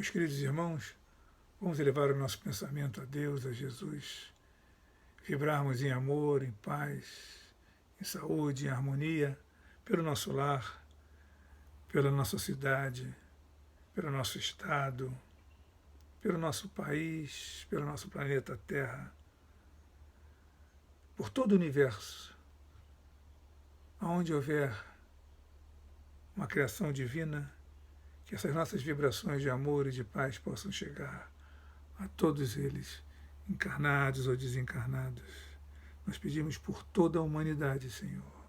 Meus queridos irmãos, vamos elevar o nosso pensamento a Deus, a Jesus, vibrarmos em amor, em paz, em saúde, em harmonia, pelo nosso lar, pela nossa cidade, pelo nosso estado, pelo nosso país, pelo nosso planeta Terra, por todo o universo, aonde houver uma criação divina, que essas nossas vibrações de amor e de paz possam chegar a todos eles, encarnados ou desencarnados. Nós pedimos por toda a humanidade, Senhor,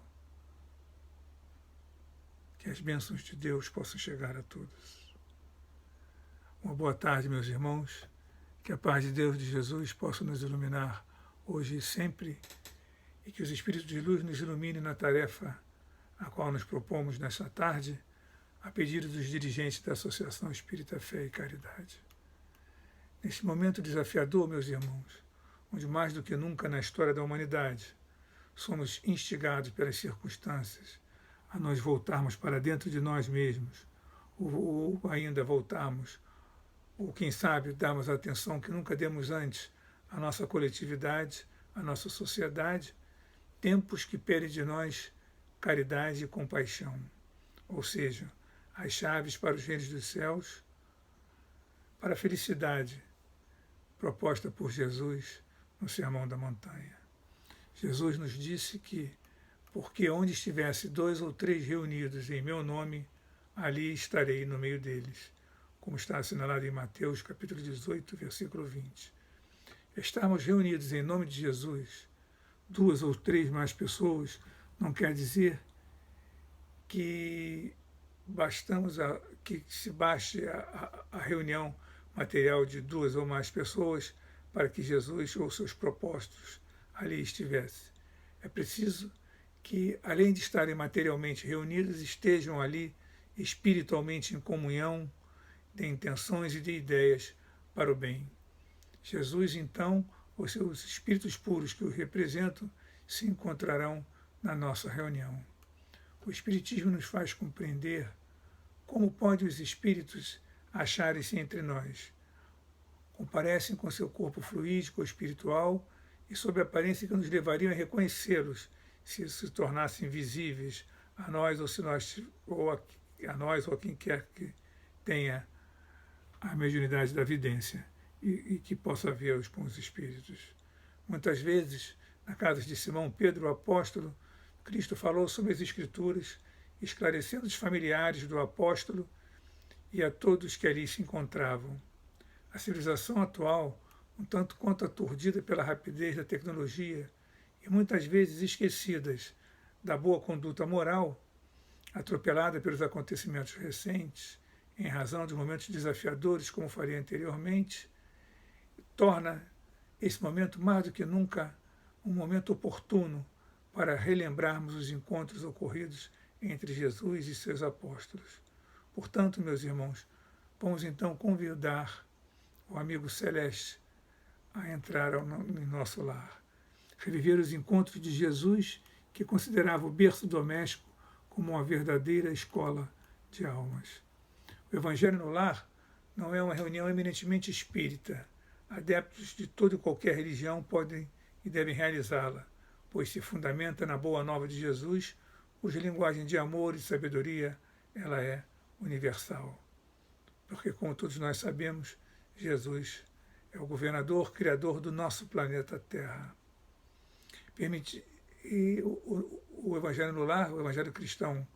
que as bênçãos de Deus possam chegar a todos. Uma boa tarde, meus irmãos, que a paz de Deus, de Jesus, possa nos iluminar hoje e sempre, e que os Espíritos de Luz nos iluminem na tarefa a qual nos propomos nesta tarde, a pedido dos dirigentes da Associação Espírita Fé e Caridade. Neste momento desafiador, meus irmãos, onde mais do que nunca na história da humanidade somos instigados pelas circunstâncias a nós voltarmos para dentro de nós mesmos, ou ainda voltarmos, ou quem sabe darmos a atenção que nunca demos antes à nossa coletividade, à nossa sociedade, tempos que pedem de nós caridade e compaixão, ou seja, as chaves para os reinos dos céus, para a felicidade proposta por Jesus no Sermão da Montanha. Jesus nos disse que, porque onde estivesse 2 ou 3 reunidos em meu nome, ali estarei no meio deles, como está assinalado em Mateus, capítulo 18, versículo 20. Estarmos reunidos em nome de Jesus, 2 ou 3 mais pessoas, não quer dizer que que se baste a reunião material de 2 ou mais pessoas para que Jesus ou seus propósitos ali estivesse. É preciso que, além de estarem materialmente reunidos, estejam ali espiritualmente em comunhão de intenções e de ideias para o bem. Jesus, então, os seus espíritos puros que o representam, se encontrarão na nossa reunião. O Espiritismo nos faz compreender como podem os espíritos acharem-se entre nós. Comparecem com seu corpo fluídico ou espiritual e sob a aparência que nos levariam a reconhecê-los se se tornassem visíveis a nós ou a quem quer que tenha a mediunidade da vidência e que possa ver-os com os espíritos. Muitas vezes, na casa de Simão Pedro, o apóstolo, Cristo falou sobre as Escrituras, esclarecendo os familiares do apóstolo e a todos que ali se encontravam. A civilização atual, um tanto quanto aturdida pela rapidez da tecnologia e muitas vezes esquecidas da boa conduta moral, atropelada pelos acontecimentos recentes, em razão de momentos desafiadores, como falei anteriormente, torna esse momento mais do que nunca um momento oportuno para relembrarmos os encontros ocorridos entre Jesus e seus apóstolos. Portanto, meus irmãos, vamos então convidar o amigo celeste a entrar em nosso lar, reviver os encontros de Jesus, que considerava o berço doméstico como uma verdadeira escola de almas. O Evangelho no Lar não é uma reunião eminentemente espírita. Adeptos de toda e qualquer religião podem e devem realizá-la, pois se fundamenta na boa nova de Jesus, cuja linguagem de amor e sabedoria ela é universal. Porque, como todos nós sabemos, Jesus é o governador, criador do nosso planeta Terra. O Evangelho no Lar, o Evangelho cristão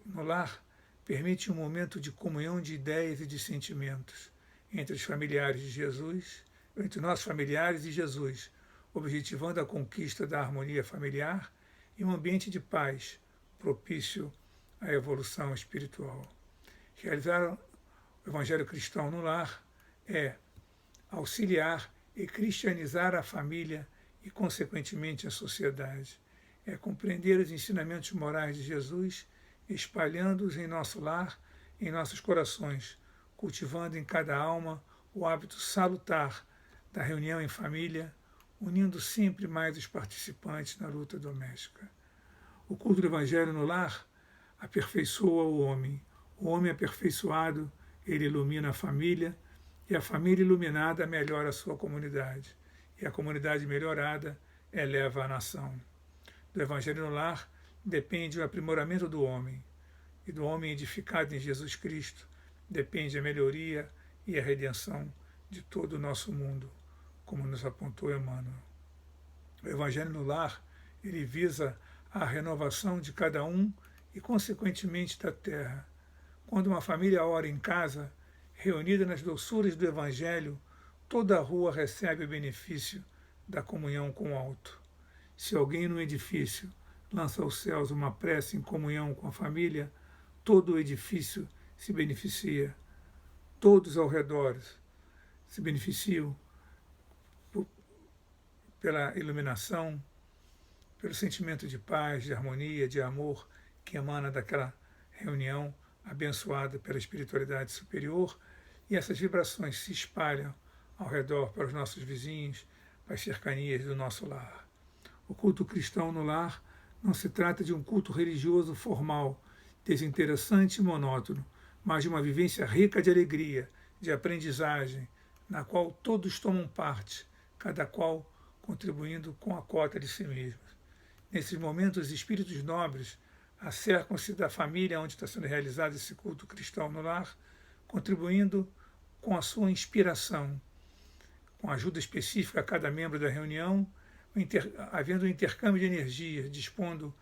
no lar, permite um momento de comunhão de ideias e de sentimentos entre os familiares de Jesus, entre nossos familiares e Jesus, objetivando a conquista da harmonia familiar e um ambiente de paz propício à evolução espiritual. Realizar o Evangelho cristão no lar é auxiliar e cristianizar a família e, consequentemente, a sociedade. É compreender os ensinamentos morais de Jesus, espalhando-os em nosso lar, em nossos corações, cultivando em cada alma o hábito salutar da reunião em família, unindo sempre mais os participantes na luta doméstica. O culto do Evangelho no lar aperfeiçoa o homem aperfeiçoado ele ilumina a família, e a família iluminada melhora a sua comunidade, e a comunidade melhorada eleva a nação. Do Evangelho no lar depende o aprimoramento do homem, e do homem edificado em Jesus Cristo depende a melhoria e a redenção de todo o nosso mundo, como nos apontou Emmanuel. O Evangelho no lar, ele visa a renovação de cada um e, consequentemente, da terra. Quando uma família ora em casa, reunida nas doçuras do Evangelho, toda a rua recebe o benefício da comunhão com o alto. Se alguém no edifício lança aos céus uma prece em comunhão com a família, todo o edifício se beneficia. Todos ao redor se beneficiam pela iluminação, pelo sentimento de paz, de harmonia, de amor que emana daquela reunião abençoada pela espiritualidade superior, e essas vibrações se espalham ao redor para os nossos vizinhos, para as cercanias do nosso lar. O culto cristão no lar não se trata de um culto religioso formal, desinteressante e monótono, mas de uma vivência rica de alegria, de aprendizagem, na qual todos tomam parte, cada qual contribuindo com a cota de si mesmos. Nesses momentos, os espíritos nobres acercam-se da família onde está sendo realizado esse culto cristão no lar, contribuindo com a sua inspiração, com ajuda específica a cada membro da reunião, havendo um intercâmbio de energia, dispondo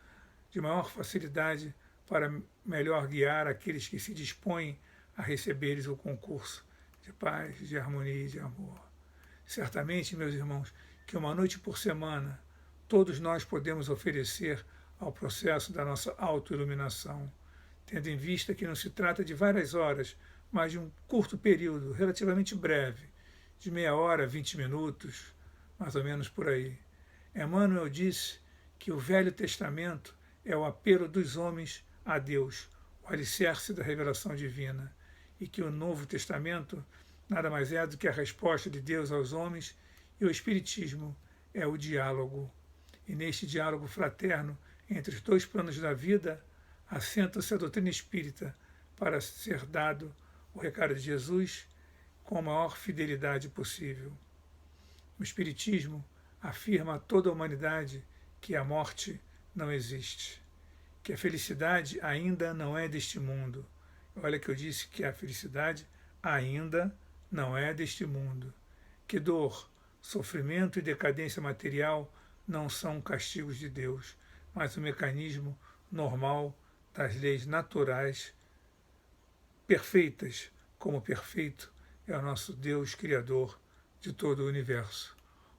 de maior facilidade para melhor guiar aqueles que se dispõem a receberes o concurso de paz, de harmonia e de amor. Certamente, meus irmãos, que uma noite por semana todos nós podemos oferecer ao processo da nossa autoiluminação, tendo em vista que não se trata de várias horas, mas de um curto período, relativamente breve, de meia hora, 20 minutos, mais ou menos por aí. Emmanuel disse que o Velho Testamento é o apelo dos homens a Deus, o alicerce da revelação divina, e que o Novo Testamento nada mais é do que a resposta de Deus aos homens, e o Espiritismo é o diálogo. E neste diálogo fraterno entre os dois planos da vida, assenta-se a doutrina espírita para ser dado o recado de Jesus com a maior fidelidade possível. O Espiritismo afirma a toda a humanidade que a morte não existe, que a felicidade ainda não é deste mundo. Olha que eu disse que a felicidade ainda não é deste mundo, que dor, sofrimento e decadência material não são castigos de Deus, mas o mecanismo normal das leis naturais perfeitas, como perfeito é o nosso Deus Criador de todo o universo.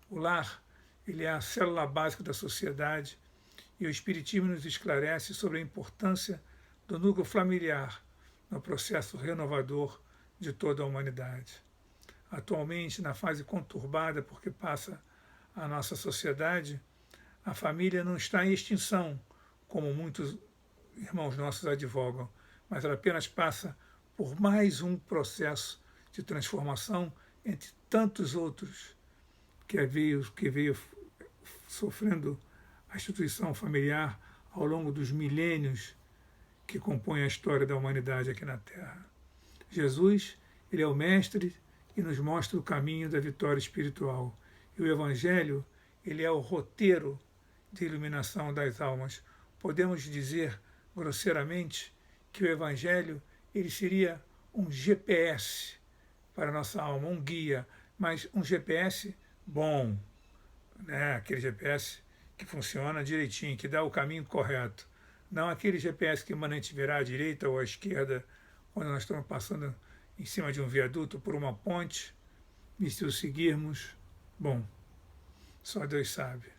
O lar, ele é a célula básica da sociedade, e o Espiritismo nos esclarece sobre a importância do núcleo familiar no processo renovador de toda a humanidade. Atualmente, na fase conturbada por que passa a nossa sociedade, a família não está em extinção, como muitos irmãos nossos advogam, mas ela apenas passa por mais um processo de transformação entre tantos outros que veio sofrendo a instituição familiar ao longo dos milênios que compõem a história da humanidade aqui na Terra. Jesus, ele é o mestre e nos mostra o caminho da vitória espiritual. E o Evangelho, ele é o roteiro de iluminação das almas. Podemos dizer, grosseiramente, que o Evangelho, ele seria um GPS para a nossa alma, um guia, mas um GPS bom, né? Aquele GPS que funciona direitinho, que dá o caminho correto. Não aquele GPS que manda a gente virar à direita ou à esquerda, quando nós estamos passando em cima de um viaduto por uma ponte, e se o seguirmos, bom, só Deus sabe.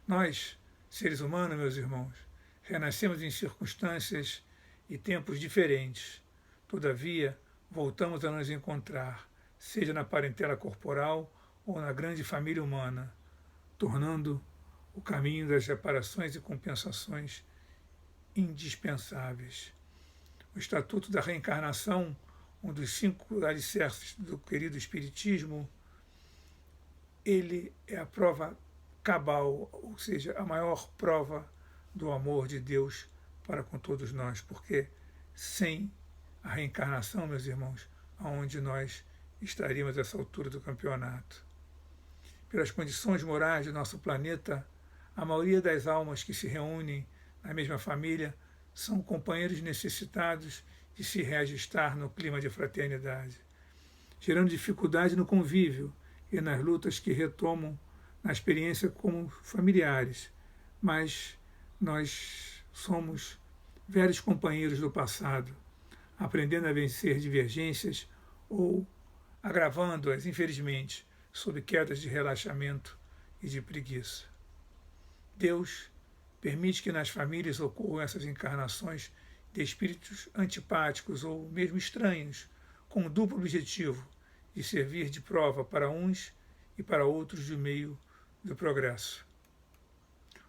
Nós, seres humanos, meus irmãos, renascemos em circunstâncias e tempos diferentes. Todavia, voltamos a nos encontrar, seja na parentela corporal ou na grande família humana, tornando o caminho das reparações e compensações indispensáveis. O Estatuto da Reencarnação, um dos 5 alicerces do querido Espiritismo, ele é a prova cabal, ou seja, a maior prova do amor de Deus para com todos nós, porque sem a reencarnação, meus irmãos, aonde nós estaríamos a essa altura do campeonato. Pelas condições morais do nosso planeta, a maioria das almas que se reúnem na mesma família são companheiros necessitados de se reajustar no clima de fraternidade, gerando dificuldade no convívio e nas lutas que retomam na experiência como familiares, mas nós somos velhos companheiros do passado, aprendendo a vencer divergências ou agravando-as, infelizmente, sob quedas de relaxamento e de preguiça. Deus permite que nas famílias ocorram essas encarnações de espíritos antipáticos ou mesmo estranhos, com o duplo objetivo de servir de prova para uns e para outros do meio do progresso.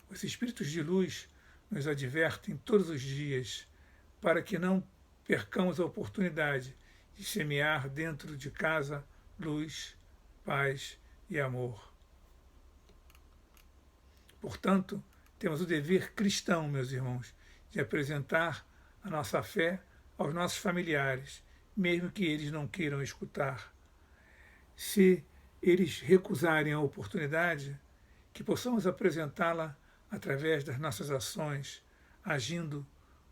Os espíritos de luz nos advertem todos os dias para que não percamos a oportunidade de semear dentro de casa luz, paz e amor. Portanto, temos o dever cristão, meus irmãos, de apresentar a nossa fé aos nossos familiares, mesmo que eles não queiram escutar. Se eles recusarem a oportunidade, que possamos apresentá-la através das nossas ações, agindo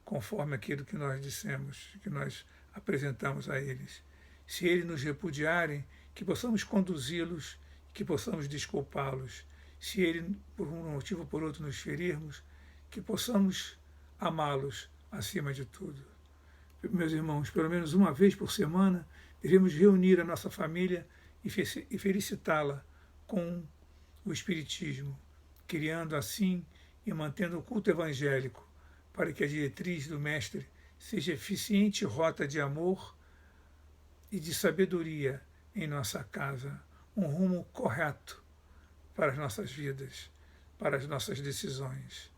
conforme aquilo que nós dissemos, que nós apresentamos a eles. Se eles nos repudiarem, que possamos conduzi-los, que possamos desculpá-los. Se ele, por um motivo ou por outro, nos ferirmos, que possamos amá-los acima de tudo. Meus irmãos, pelo menos uma vez por semana, devemos reunir a nossa família e felicitá-la com o Espiritismo, criando assim e mantendo o culto evangélico, para que a diretriz do Mestre seja eficiente rota de amor e de sabedoria em nossa casa, um rumo correto para as nossas vidas, para as nossas decisões.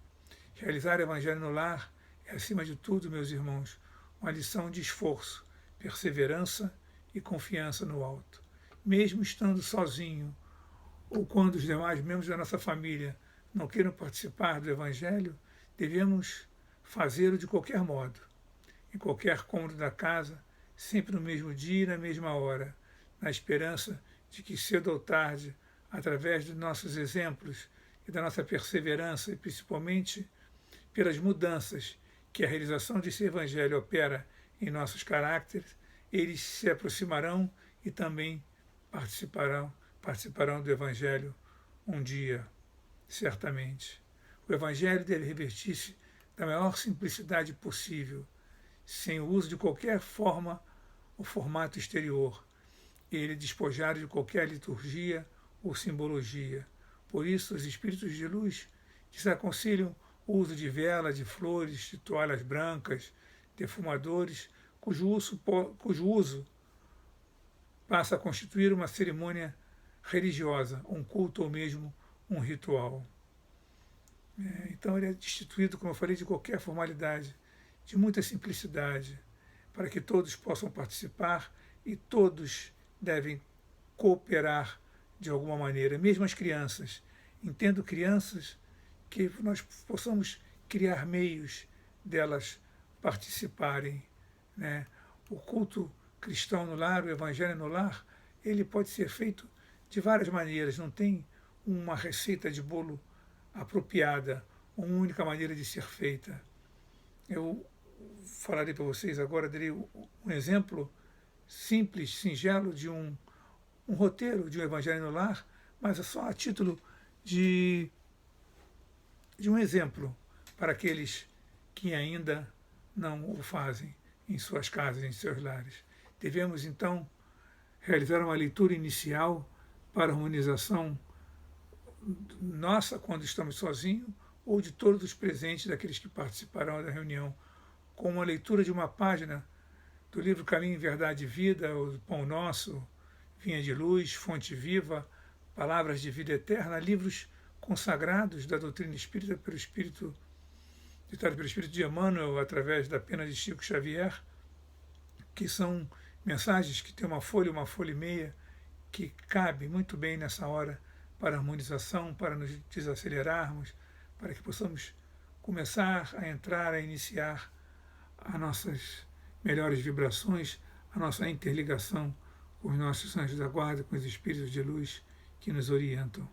Realizar o Evangelho no lar é, acima de tudo, meus irmãos, uma lição de esforço, perseverança e confiança no alto. Mesmo estando sozinho, ou quando os demais membros da nossa família não queiram participar do Evangelho, devemos fazê-lo de qualquer modo, em qualquer cômodo da casa, sempre no mesmo dia e na mesma hora, na esperança de que cedo ou tarde, através dos nossos exemplos e da nossa perseverança, e principalmente pelas mudanças que a realização desse Evangelho opera em nossos caracteres, eles se aproximarão e também participarão do Evangelho um dia, certamente. O Evangelho deve revestir-se da maior simplicidade possível, sem o uso de qualquer forma ou formato exterior, ele despojado de qualquer liturgia ou simbologia. Por isso, os espíritos de luz desaconselham o uso de vela, de flores, de toalhas brancas, defumadores, cujo uso passa a constituir uma cerimônia religiosa, um culto ou mesmo um ritual. Então ele é destituído, como eu falei, de qualquer formalidade, de muita simplicidade, para que todos possam participar e todos devem cooperar de alguma maneira, mesmo as crianças. Entendo crianças que nós possamos criar meios delas participarem, né? O culto cristão no lar, o evangelho no lar, ele pode ser feito de várias maneiras, não tem uma receita de bolo apropriada, uma única maneira de ser feita. Eu falarei para vocês agora, darei um exemplo simples, singelo, de um roteiro de um evangelho no lar, mas é só a título de um exemplo para aqueles que ainda não o fazem em suas casas, em seus lares. Devemos, então, realizar uma leitura inicial para a harmonização nossa quando estamos sozinhos ou de todos os presentes, daqueles que participarão da reunião, com uma leitura de uma página do livro Caminho, Verdade e Vida, o Pão Nosso, Vinha de Luz, Fonte Viva, Palavras de Vida Eterna, livros consagrados da doutrina espírita ditado pelo Espírito de Emmanuel, através da pena de Chico Xavier, que são mensagens que têm uma folha e meia, que cabe muito bem nessa hora para a harmonização, para nos desacelerarmos, para que possamos começar a entrar, a iniciar as nossas melhores vibrações, a nossa interligação com os nossos anjos da guarda, com os espíritos de luz que nos orientam.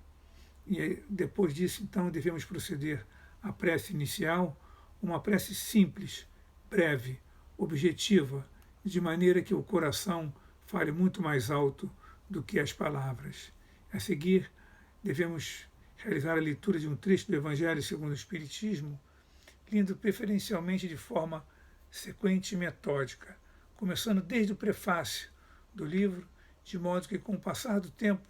E aí, depois disso, então, devemos proceder à prece inicial, uma prece simples, breve, objetiva, de maneira que o coração fale muito mais alto do que as palavras. A seguir, devemos realizar a leitura de um trecho do Evangelho segundo o Espiritismo, lendo preferencialmente de forma sequente e metódica, começando desde o prefácio do livro, de modo que, com o passar do tempo,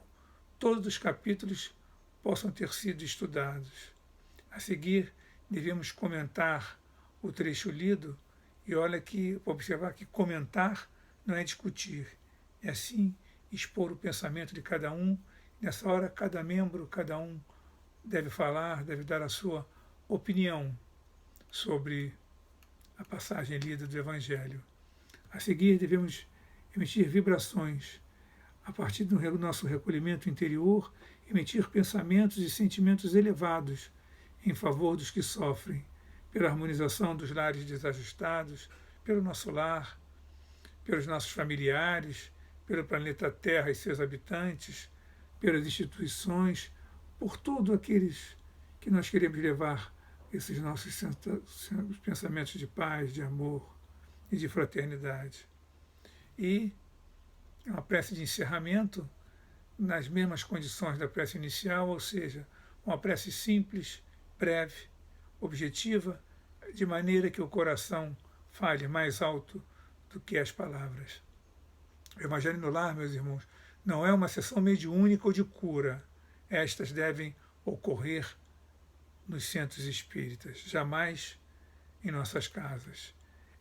todos os capítulos possam ter sido estudados. A seguir, devemos comentar o trecho lido e observar que comentar não é discutir, é sim expor o pensamento de cada um. Nessa hora, cada membro, cada um deve falar, deve dar a sua opinião sobre a passagem lida do Evangelho. A seguir, devemos emitir vibrações. A partir do nosso recolhimento interior, emitir pensamentos e sentimentos elevados em favor dos que sofrem, pela harmonização dos lares desajustados, pelo nosso lar, pelos nossos familiares, pelo planeta Terra e seus habitantes, pelas instituições, por todos aqueles que nós queremos levar esses nossos pensamentos de paz, de amor e de fraternidade. E uma prece de encerramento nas mesmas condições da prece inicial, ou seja, uma prece simples, breve, objetiva, de maneira que o coração fale mais alto do que as palavras. O Evangelho no Lar, meus irmãos, não é uma sessão mediúnica ou de cura. Estas devem ocorrer nos centros espíritas, jamais em nossas casas.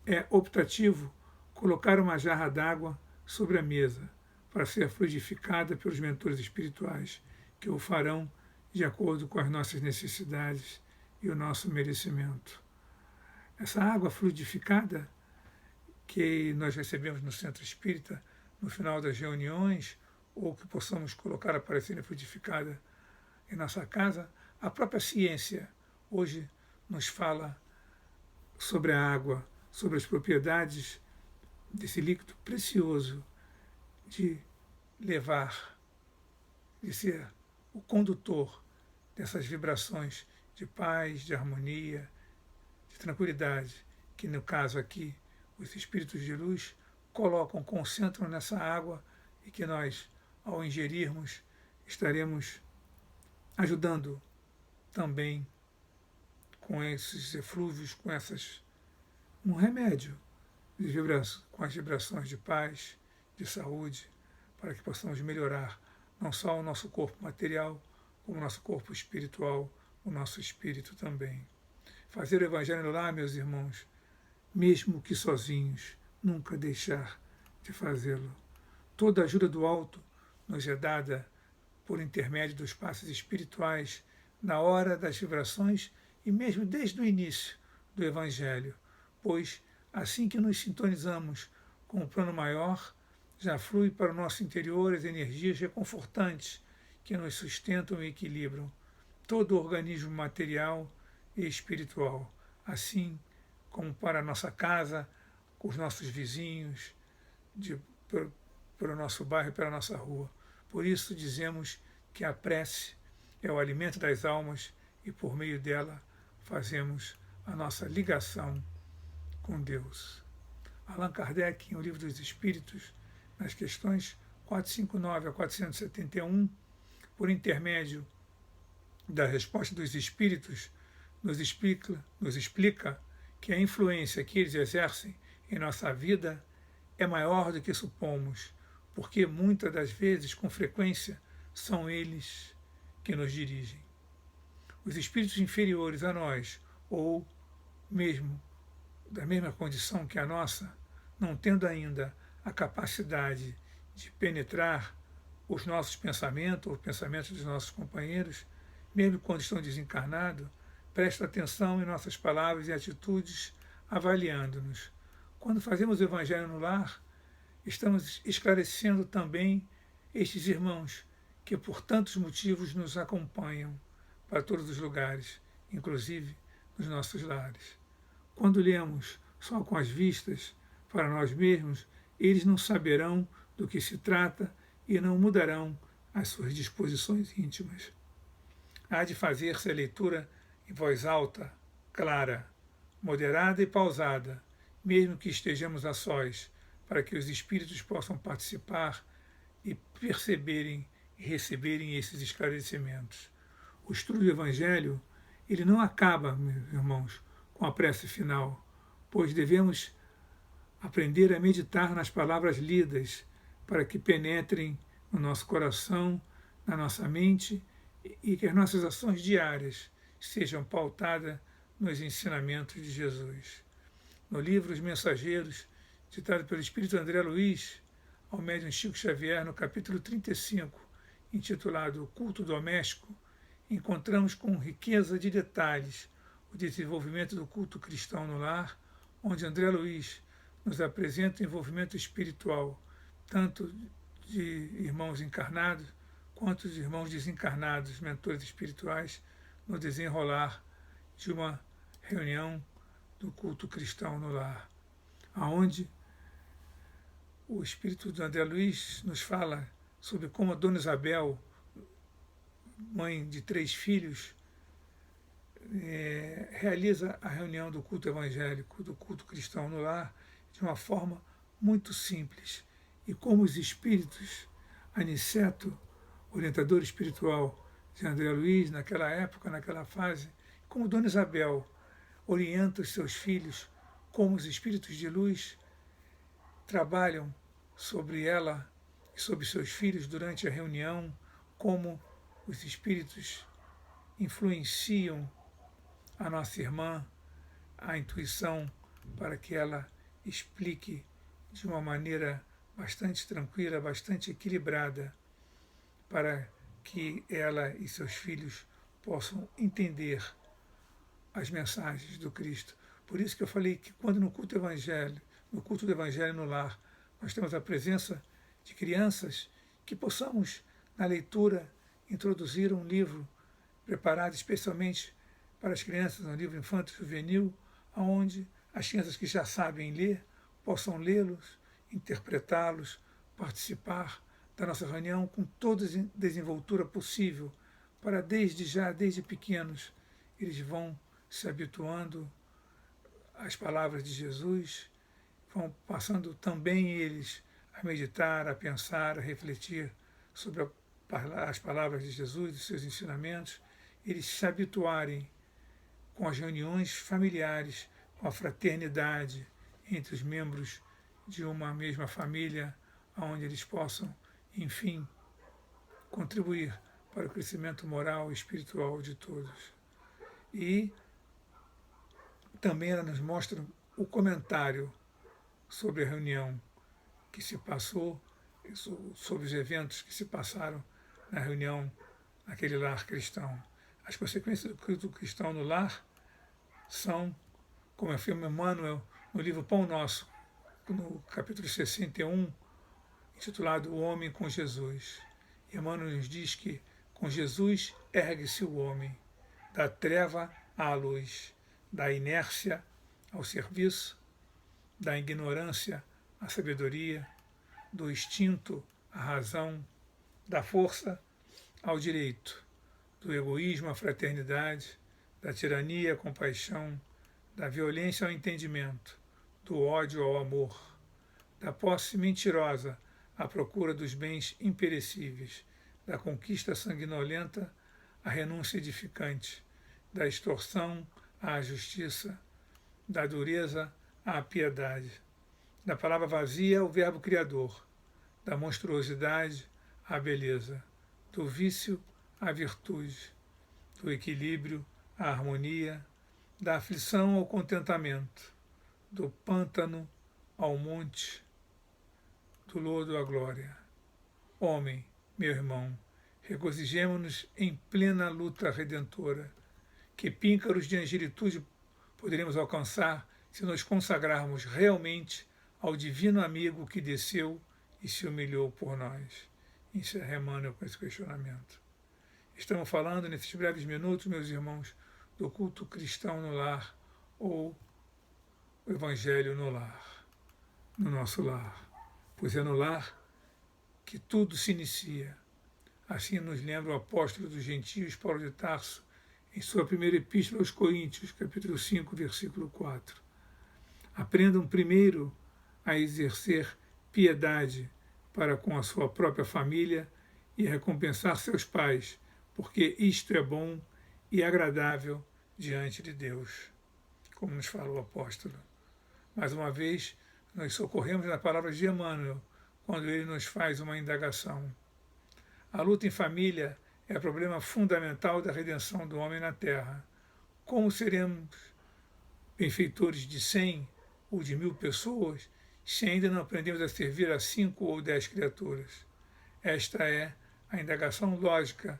É optativo colocar uma jarra d'água sobre a mesa para ser fluidificada pelos mentores espirituais, que o farão de acordo com as nossas necessidades e o nosso merecimento. Essa água fluidificada que nós recebemos no centro espírita no final das reuniões, ou que possamos colocar a parecer fluidificada em nossa casa, a própria ciência hoje nos fala sobre a água, sobre as propriedades desse líquido precioso de levar, de ser o condutor dessas vibrações de paz, de harmonia, de tranquilidade, que no caso aqui os espíritos de luz colocam, concentram nessa água e que nós, ao ingerirmos, estaremos ajudando também com esses eflúvios, com um remédio com as vibrações de paz, de saúde, para que possamos melhorar não só o nosso corpo material, como o nosso corpo espiritual, o nosso espírito também. Fazer o Evangelho lá, meus irmãos, mesmo que sozinhos, nunca deixar de fazê-lo. Toda a ajuda do alto nos é dada por intermédio dos passos espirituais na hora das vibrações e mesmo desde o início do Evangelho, pois assim que nos sintonizamos com o plano maior, já flui para o nosso interior as energias reconfortantes que nos sustentam e equilibram todo o organismo material e espiritual, assim como para a nossa casa, com os nossos vizinhos, para o nosso bairro e para a nossa rua. Por isso dizemos que a prece é o alimento das almas e por meio dela fazemos a nossa ligação com Deus. Allan Kardec, em O Livro dos Espíritos, nas questões 459 a 471, por intermédio da resposta dos Espíritos, nos explica que a influência que eles exercem em nossa vida é maior do que supomos, porque muitas das vezes, com frequência, são eles que nos dirigem. Os espíritos inferiores a nós, ou mesmo da mesma condição que a nossa, não tendo ainda a capacidade de penetrar os nossos pensamentos, ou os pensamentos dos nossos companheiros, mesmo quando estão desencarnados, prestam atenção em nossas palavras e atitudes, avaliando-nos. Quando fazemos o Evangelho no lar, estamos esclarecendo também estes irmãos que por tantos motivos nos acompanham para todos os lugares, inclusive nos nossos lares. Quando lemos só com as vistas, para nós mesmos, eles não saberão do que se trata e não mudarão as suas disposições íntimas. Há de fazer-se a leitura em voz alta, clara, moderada e pausada, mesmo que estejamos a sós, para que os espíritos possam participar e perceberem e receberem esses esclarecimentos. O estudo do Evangelho, ele não acaba, meus irmãos, com a prece final, pois devemos aprender a meditar nas palavras lidas para que penetrem no nosso coração, na nossa mente e que as nossas ações diárias sejam pautadas nos ensinamentos de Jesus. No livro Os Mensageiros, ditado pelo Espírito André Luiz, ao médium Chico Xavier, no capítulo 35, intitulado O Culto Doméstico, encontramos com riqueza de detalhes o desenvolvimento do culto cristão no lar, onde André Luiz nos apresenta o envolvimento espiritual, tanto de irmãos encarnados quanto de irmãos desencarnados, mentores espirituais, no desenrolar de uma reunião do culto cristão no lar, aonde o espírito de André Luiz nos fala sobre como a Dona Isabel, mãe de 3 filhos, realiza a reunião do culto evangélico, do culto cristão no lar, de uma forma muito simples. E como os espíritos, Aniceto, orientador espiritual de André Luiz, naquela época, naquela fase, como Dona Isabel orienta os seus filhos, como os espíritos de luz trabalham sobre ela e sobre seus filhos durante a reunião, como os espíritos influenciam a nossa irmã, a intuição, para que ela explique de uma maneira bastante tranquila, bastante equilibrada, para que ela e seus filhos possam entender as mensagens do Cristo. Por isso que eu falei que quando no culto do Evangelho no lar, nós temos a presença de crianças, que possamos, na leitura, introduzir um livro preparado especialmente para as crianças, um livro infanto-juvenil, onde as crianças que já sabem ler possam lê-los, interpretá-los, participar da nossa reunião com toda a desenvoltura possível, para desde pequenos, eles vão se habituando às palavras de Jesus, vão passando também eles a meditar, a pensar, a refletir sobre as palavras de Jesus, os seus ensinamentos, eles se habituarem com as reuniões familiares, com a fraternidade entre os membros de uma mesma família, onde eles possam, enfim, contribuir para o crescimento moral e espiritual de todos. E também ela nos mostra o comentário sobre a reunião que se passou, sobre os eventos que se passaram na reunião, naquele lar cristão. As consequências do culto cristão no lar são, como afirma Emmanuel no livro Pão Nosso, no capítulo 61, intitulado O Homem com Jesus. Emmanuel nos diz que com Jesus ergue-se o homem, da treva à luz, da inércia ao serviço, da ignorância à sabedoria, do instinto à razão, da força ao direito, do egoísmo à fraternidade, da tirania à compaixão, da violência ao entendimento, do ódio ao amor, da posse mentirosa à procura dos bens imperecíveis, da conquista sanguinolenta à renúncia edificante, da extorsão à justiça, da dureza à piedade, da palavra vazia ao verbo criador, da monstruosidade à beleza, do vício à virtude, do equilíbrio à harmonia, da aflição ao contentamento, do pântano ao monte, do lodo à glória. Homem, meu irmão, regozijemo-nos em plena luta redentora. Que píncaros de angelitude poderemos alcançar se nos consagrarmos realmente ao divino amigo que desceu e se humilhou por nós? Encerra Emmanuel com esse questionamento. Estamos falando, nesses breves minutos, meus irmãos, do culto cristão no lar, ou o Evangelho no lar. no nosso lar, pois é no lar que tudo se inicia. Assim nos lembra o apóstolo dos gentios, Paulo de Tarso, em sua primeira epístola aos Coríntios, capítulo 5, versículo 4. Aprendam primeiro a exercer piedade para com a sua própria família e recompensar seus pais, porque isto é bom e agradável diante de Deus, como nos fala o apóstolo. Mais uma vez, nós socorremos na palavra de Emmanuel, quando ele nos faz uma indagação. A luta em família é o problema fundamental da redenção do homem na Terra. Como seremos benfeitores de 100 ou de 1000 pessoas se ainda não aprendemos a servir a 5 ou 10 criaturas? Esta é a indagação lógica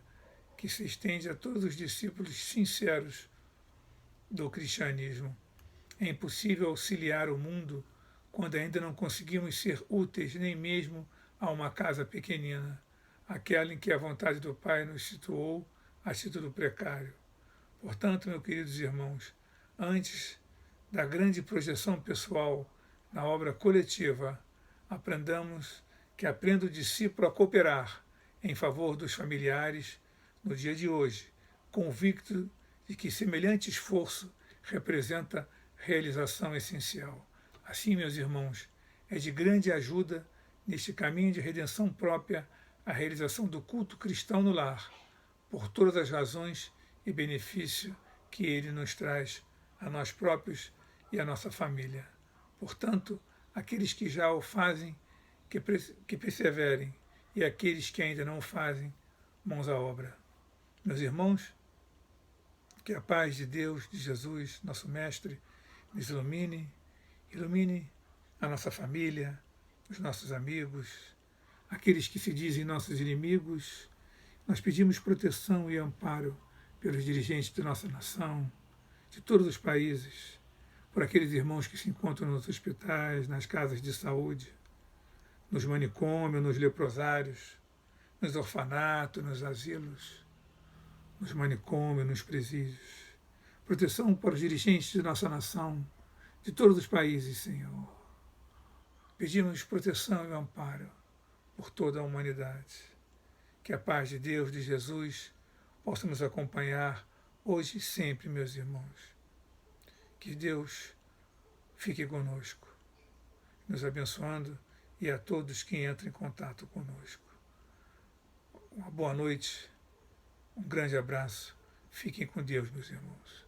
que se estende a todos os discípulos sinceros do cristianismo. É impossível auxiliar o mundo quando ainda não conseguimos ser úteis nem mesmo a uma casa pequenina, aquela em que a vontade do Pai nos situou a título precário. Portanto, meus queridos irmãos, antes da grande projeção pessoal na obra coletiva, aprendamos que aprenda o discípulo a cooperar em favor dos familiares no dia de hoje, convicto de que semelhante esforço representa realização essencial. Assim, meus irmãos, é de grande ajuda neste caminho de redenção própria a realização do culto cristão no lar, por todas as razões e benefício que ele nos traz a nós próprios e a nossa família. Portanto, aqueles que já o fazem, que perseverem, e aqueles que ainda não o fazem, mãos à obra. Meus irmãos, que a paz de Deus, de Jesus, nosso Mestre, nos ilumine a nossa família, os nossos amigos, aqueles que se dizem nossos inimigos. Nós pedimos proteção e amparo pelos dirigentes de nossa nação, de todos os países, por aqueles irmãos que se encontram nos hospitais, nas casas de saúde, nos manicômios, nos leprosários, nos orfanatos, nos asilos, nos manicômios, nos presídios. Proteção para os dirigentes de nossa nação, de todos os países, Senhor. Pedimos proteção e amparo por toda a humanidade. Que a paz de Deus, de Jesus, possa nos acompanhar hoje e sempre, meus irmãos. Que Deus fique conosco, nos abençoando, e a todos que entram em contato conosco. Uma boa noite, um grande abraço. Fiquem com Deus, meus irmãos.